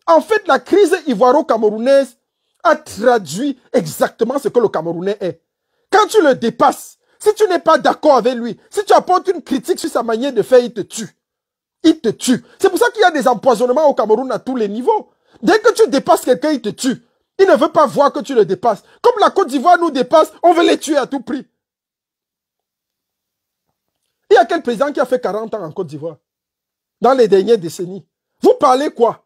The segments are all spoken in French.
En fait, la crise ivoiro-camerounaise a traduit exactement ce que le Camerounais est. Quand tu le dépasses, si tu n'es pas d'accord avec lui, si tu apportes une critique sur sa manière de faire, il te tue. Il te tue. C'est pour ça qu'il y a des empoisonnements au Cameroun à tous les niveaux. Dès que tu dépasses quelqu'un, il te tue. Il ne veut pas voir que tu le dépasses. Comme la Côte d'Ivoire nous dépasse, on veut les tuer à tout prix. Il y a quel président qui a fait 40 ans en Côte d'Ivoire dans les dernières décennies? Vous parlez quoi?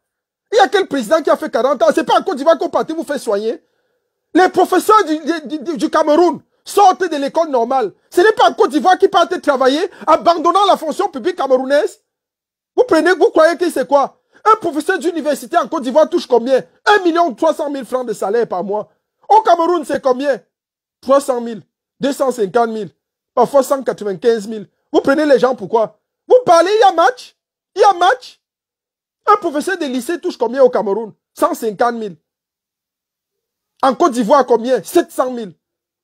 Il y a quel président qui a fait 40 ans? C'est pas en Côte d'Ivoire qu'on partit vous faire soigner. Les professeurs du Cameroun sortent de l'école normale. Ce n'est pas en Côte d'Ivoire qu'ils partent travailler, abandonnant la fonction publique camerounaise. Vous croyez que c'est quoi? Un professeur d'université en Côte d'Ivoire touche combien? 1 300 000 francs de salaire par mois. Au Cameroun, c'est combien? 300 000, 250 000, parfois 195 000. Vous prenez les gens pourquoi? Vous parlez, il y a match. Il y a match. Un professeur de lycée touche combien au Cameroun? 150 000. En Côte d'Ivoire, combien? 700 000.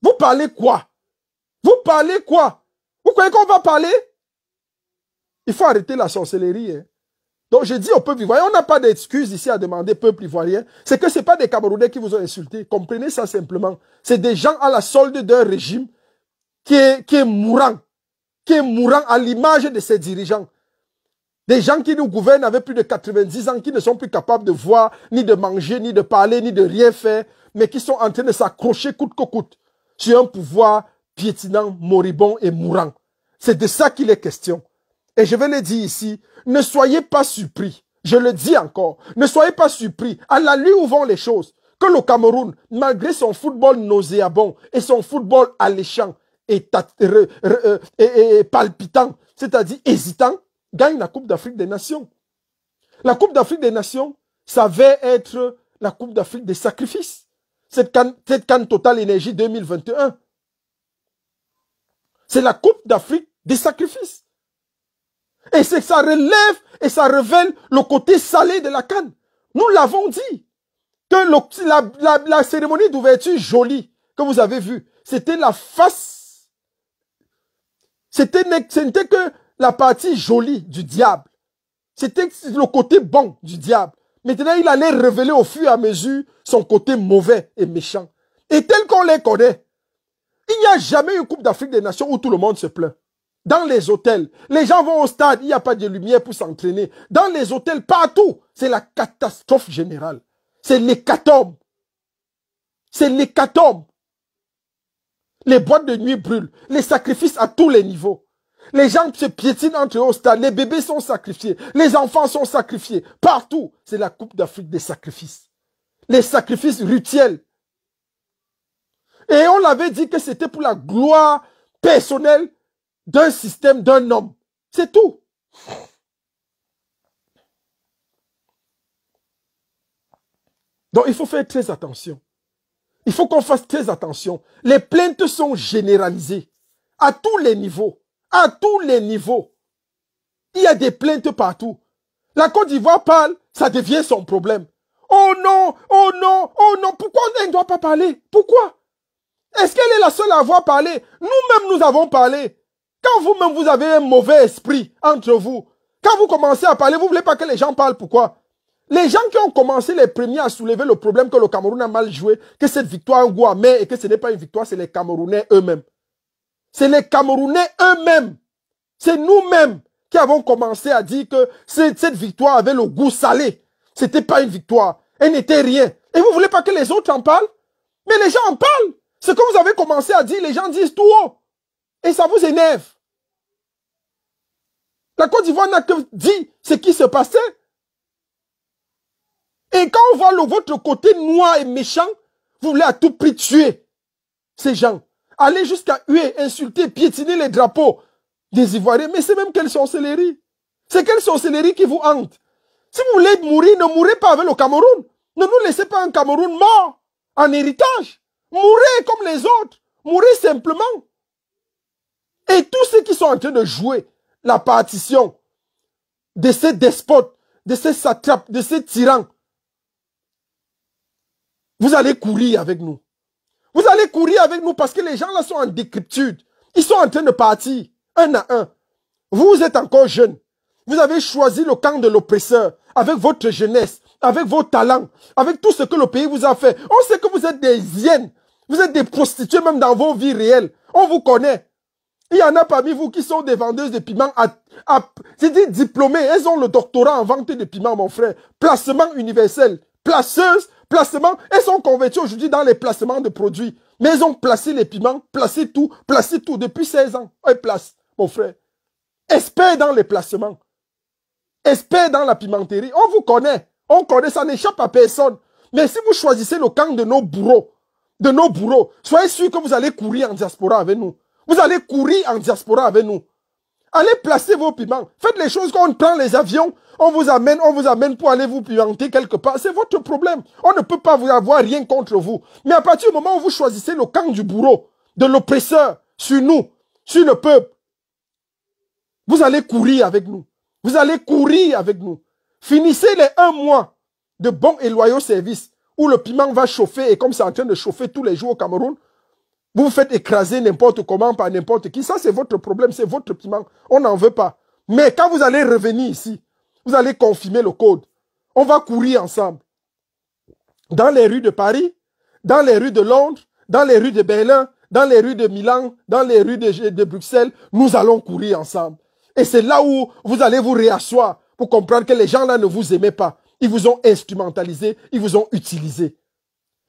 Vous parlez quoi? Vous parlez quoi? Vous croyez qu'on va parler? Il faut arrêter la sorcellerie. Hein. Donc je dis au peuple ivoirien, on n'a pas d'excuses ici à demander peuple ivoirien. C'est que ce n'est pas des Camerounais qui vous ont insulté. Comprenez ça simplement. C'est des gens à la solde d'un régime qui est mourant. Qui est mourant à l'image de ses dirigeants. Des gens qui nous gouvernent avec plus de 90 ans, qui ne sont plus capables de voir, ni de manger, ni de parler, ni de rien faire, mais qui sont en train de s'accrocher coûte que coûte sur un pouvoir piétinant, moribond et mourant. C'est de ça qu'il est question. Et je vais le dire ici, ne soyez pas surpris. Je le dis encore, ne soyez pas surpris. À la lui où vont les choses, que le Cameroun, malgré son football nauséabond et son football alléchant et palpitant, c'est-à-dire hésitant, gagne la Coupe d'Afrique des Nations. La Coupe d'Afrique des Nations, ça va être la Coupe d'Afrique des sacrifices. Cette CAN Total Énergie 2021. C'est la Coupe d'Afrique des sacrifices. Et c'est que ça relève et ça révèle le côté salé de la CAN. Nous l'avons dit. Que la cérémonie d'ouverture jolie que vous avez vue, c'était la face. Ce n'était que la partie jolie du diable. C'était le côté bon du diable. Maintenant, il allait révéler au fur et à mesure son côté mauvais et méchant. Et tel qu'on les connaît, il n'y a jamais une Coupe d'Afrique des Nations où tout le monde se plaint. Dans les hôtels, les gens vont au stade, il n'y a pas de lumière pour s'entraîner. Dans les hôtels, partout, c'est la catastrophe générale. C'est l'hécatombe. C'est l'hécatombe. Les boîtes de nuit brûlent. Les sacrifices à tous les niveaux. Les gens se piétinent entre eux au stade. Les bébés sont sacrifiés. Les enfants sont sacrifiés. Partout, c'est la Coupe d'Afrique des sacrifices. Les sacrifices rituels. Et on l'avait dit que c'était pour la gloire personnelle d'un système, d'un homme. C'est tout. Donc, il faut faire très attention. Il faut qu'on fasse très attention. Les plaintes sont généralisées. À tous les niveaux. À tous les niveaux. Il y a des plaintes partout. La Côte d'Ivoire parle, ça devient son problème. Oh non, oh non, oh non. Pourquoi elle ne doit pas parler? Pourquoi? Est-ce qu'elle est la seule à avoir parlé? Nous-mêmes, nous avons parlé. Quand vous-même, vous avez un mauvais esprit entre vous, quand vous commencez à parler, vous ne voulez pas que les gens parlent. Pourquoi? Les gens qui ont commencé les premiers à soulever le problème que le Cameroun a mal joué, que cette victoire a un goût amer et que ce n'est pas une victoire, c'est les Camerounais eux-mêmes. C'est les Camerounais eux-mêmes. C'est nous-mêmes qui avons commencé à dire que cette victoire avait le goût salé. Ce n'était pas une victoire. Elle n'était rien. Et vous ne voulez pas que les autres en parlent? Mais les gens en parlent. Ce que vous avez commencé à dire, les gens disent tout haut. Et ça vous énerve. La Côte d'Ivoire n'a que dit ce qui se passait. Et quand on voit votre côté noir et méchant, vous voulez à tout prix tuer ces gens. Aller jusqu'à huer, insulter, piétiner les drapeaux des Ivoiriens. Mais c'est même quelle sorcellerie. C'est quelle sorcellerie qui vous hante. Si vous voulez mourir, ne mourrez pas avec le Cameroun. Ne nous laissez pas un Cameroun mort en héritage. Mourez comme les autres. Mourez simplement. Et tous ceux qui sont en train de jouer la partition de ces despotes, de ces satrapes, de ces tyrans, vous allez courir avec nous. Vous allez courir avec nous parce que les gens là sont en décrépitude. Ils sont en train de partir, un à un. Vous êtes encore jeunes. Vous avez choisi le camp de l'oppresseur avec votre jeunesse, avec vos talents, avec tout ce que le pays vous a fait. On sait que vous êtes des hyènes. Vous êtes des prostituées même dans vos vies réelles. On vous connaît. Il y en a parmi vous qui sont des vendeuses de piments, c'est dit diplômées. Elles ont le doctorat en vente de piments, mon frère. Placement universel. Placeuses, placement. Elles sont converties aujourd'hui dans les placements de produits. Mais elles ont placé les piments, placé tout depuis 16 ans. Elles placent, mon frère. Expert dans les placements. Expert dans la pimenterie. On vous connaît. On connaît, ça n'échappe à personne. Mais si vous choisissez le camp de nos bourreaux, soyez sûr que vous allez courir en diaspora avec nous. Vous allez courir en diaspora avec nous. Allez placer vos piments. Faites les choses quand on prend les avions, on vous amène pour aller vous pimenter quelque part. C'est votre problème. On ne peut pas vous avoir rien contre vous. Mais à partir du moment où vous choisissez le camp du bourreau, de l'oppresseur, sur nous, sur le peuple, vous allez courir avec nous. Vous allez courir avec nous. Finissez les 1 mois de bons et loyaux services où le piment va chauffer et comme c'est en train de chauffer tous les jours au Cameroun, vous vous faites écraser n'importe comment par n'importe qui. Ça, c'est votre problème, c'est votre piment. On n'en veut pas. Mais quand vous allez revenir ici, vous allez confirmer le code. On va courir ensemble. Dans les rues de Paris, dans les rues de Londres, dans les rues de Berlin, dans les rues de Milan, dans les rues de Bruxelles, nous allons courir ensemble. Et c'est là où vous allez vous réasseoir pour comprendre que les gens là ne vous aimaient pas. Ils vous ont instrumentalisé, ils vous ont utilisé.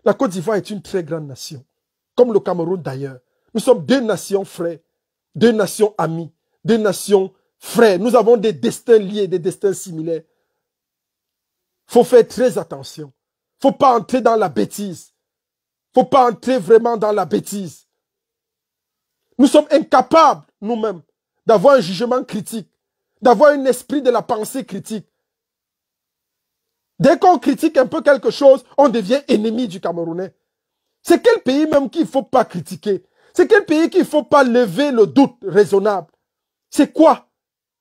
La Côte d'Ivoire est une très grande nation. Comme le Cameroun d'ailleurs. Nous sommes 2 nations frères, 2 nations amies, 2 nations frères. Nous avons des destins liés, des destins similaires. Il faut faire très attention. Il ne faut pas entrer dans la bêtise. Il ne faut pas entrer vraiment dans la bêtise. Nous sommes incapables, nous-mêmes, d'avoir un jugement critique, d'avoir un esprit de la pensée critique. Dès qu'on critique un peu quelque chose, on devient ennemi du Camerounais. C'est quel pays même qu'il ne faut pas critiquer? C'est quel pays qu'il ne faut pas lever le doute raisonnable? C'est quoi?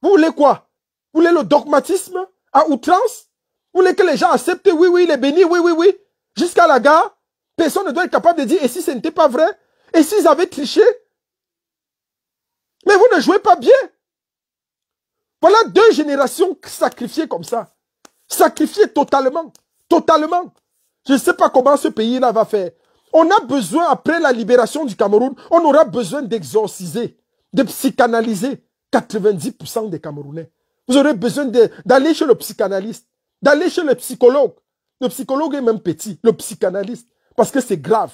Vous voulez quoi? Vous voulez le dogmatisme à outrance? Vous voulez que les gens acceptent, oui, oui, il est béni, oui, oui, oui, jusqu'à la gare? Personne ne doit être capable de dire, et si ce n'était pas vrai? Et s'ils avaient triché? Mais vous ne jouez pas bien. Voilà 2 générations sacrifiées comme ça. Sacrifiées totalement. Totalement. Je ne sais pas comment ce pays-là va faire. On a besoin, après la libération du Cameroun, on aura besoin d'exorciser, de psychanalyser 90% des Camerounais. Vous aurez besoin d'aller chez le psychanalyste, d'aller chez le psychologue. Le psychologue est même petit, le psychanalyste, parce que c'est grave.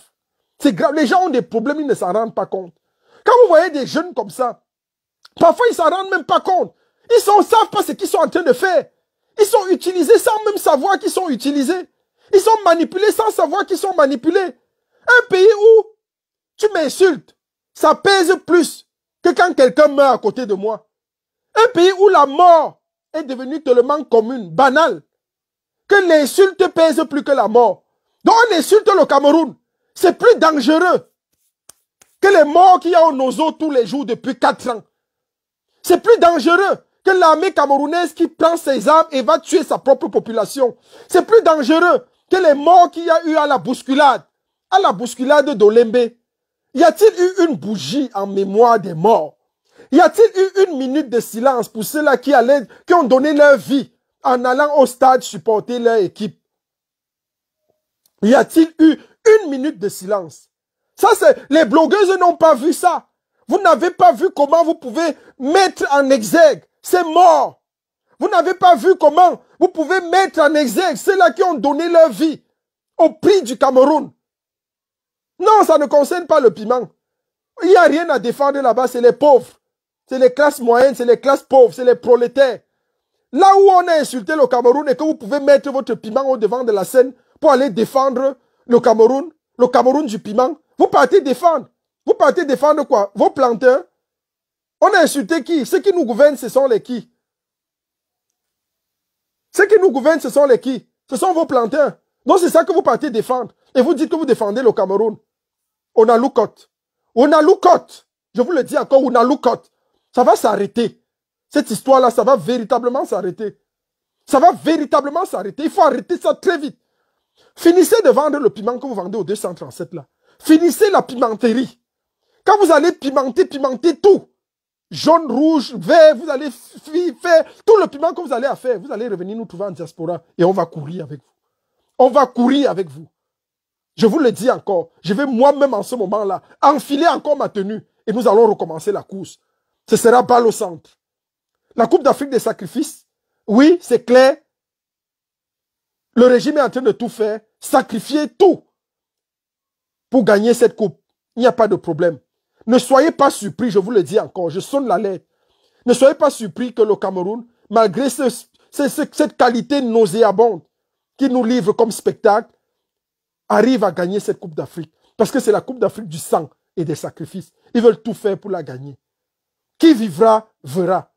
C'est grave. Les gens ont des problèmes, ils ne s'en rendent pas compte. Quand vous voyez des jeunes comme ça, parfois ils ne s'en rendent même pas compte. Ils ne savent pas ce qu'ils sont en train de faire. Ils sont utilisés sans même savoir qu'ils sont utilisés. Ils sont manipulés sans savoir qu'ils sont manipulés. Un pays où tu m'insultes, ça pèse plus que quand quelqu'un meurt à côté de moi. Un pays où la mort est devenue tellement commune, banale, que l'insulte pèse plus que la mort. Donc on insulte le Cameroun. C'est plus dangereux que les morts qu'il y a au Nozo tous les jours depuis 4 ans. C'est plus dangereux que l'armée camerounaise qui prend ses armes et va tuer sa propre population. C'est plus dangereux que les morts qu'il y a eu à la bousculade d'Olembe. Y a-t-il eu une bougie en mémoire des morts? Y a-t-il eu une minute de silence pour ceux-là qui ont donné leur vie en allant au stade supporter leur équipe? Y a-t-il eu une minute de silence? Ça, les blogueuses n'ont pas vu ça. Vous n'avez pas vu comment vous pouvez mettre en exergue ces morts. Vous n'avez pas vu comment vous pouvez mettre en exergue ceux-là qui ont donné leur vie au prix du Cameroun. Non, ça ne concerne pas le piment. Il n'y a rien à défendre là-bas, c'est les pauvres. C'est les classes moyennes, c'est les classes pauvres, c'est les prolétaires. Là où on a insulté le Cameroun et que vous pouvez mettre votre piment au devant de la scène pour aller défendre le Cameroun du piment, vous partez défendre. Vous partez défendre quoi? Vos planteurs. On a insulté qui? Ceux qui nous gouvernent, ce sont les qui? Ceux qui nous gouvernent, ce sont les qui? Ce sont vos planteurs. Donc c'est ça que vous partez défendre. Et vous dites que vous défendez le Cameroun. On a loucote. On a loucote. Je vous le dis encore, on a loucote. Ça va s'arrêter. Cette histoire-là, ça va véritablement s'arrêter. Ça va véritablement s'arrêter. Il faut arrêter ça très vite. Finissez de vendre le piment que vous vendez au 237 là. Finissez la pimenterie. Quand vous allez pimenter tout. jaune, rouge, vert, vous allez faire tout le piment que vous allez faire. Vous allez revenir nous trouver en diaspora et on va courir avec vous. On va courir avec vous. Je vous le dis encore, je vais moi-même en ce moment-là enfiler encore ma tenue et nous allons recommencer la course. Ce sera balle au centre. La Coupe d'Afrique des sacrifices, oui, c'est clair. Le régime est en train de tout faire, sacrifier tout pour gagner cette coupe. Il n'y a pas de problème. Ne soyez pas surpris, je vous le dis encore, je sonne l'alerte. Ne soyez pas surpris que le Cameroun, malgré cette qualité nauséabonde qu'il nous livre comme spectacle, arrive à gagner cette Coupe d'Afrique. Parce que c'est la Coupe d'Afrique du sang et des sacrifices. Ils veulent tout faire pour la gagner. Qui vivra, verra.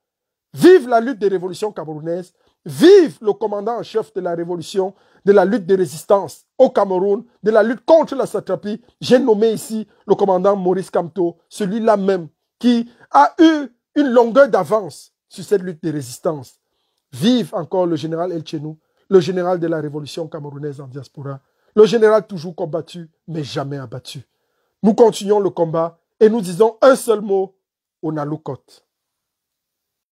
Vive la lutte des révolutions camerounaises. Vive le commandant en chef de la révolution, de la lutte de résistance au Cameroun, de la lutte contre la satrapie. J'ai nommé ici le commandant Maurice Kamto, celui-là même qui a eu une longueur d'avance sur cette lutte de résistance. Vive encore le général El Chenou, le général de la révolution camerounaise en diaspora. Le général toujours combattu, mais jamais abattu. Nous continuons le combat et nous disons un seul mot, Onalukot.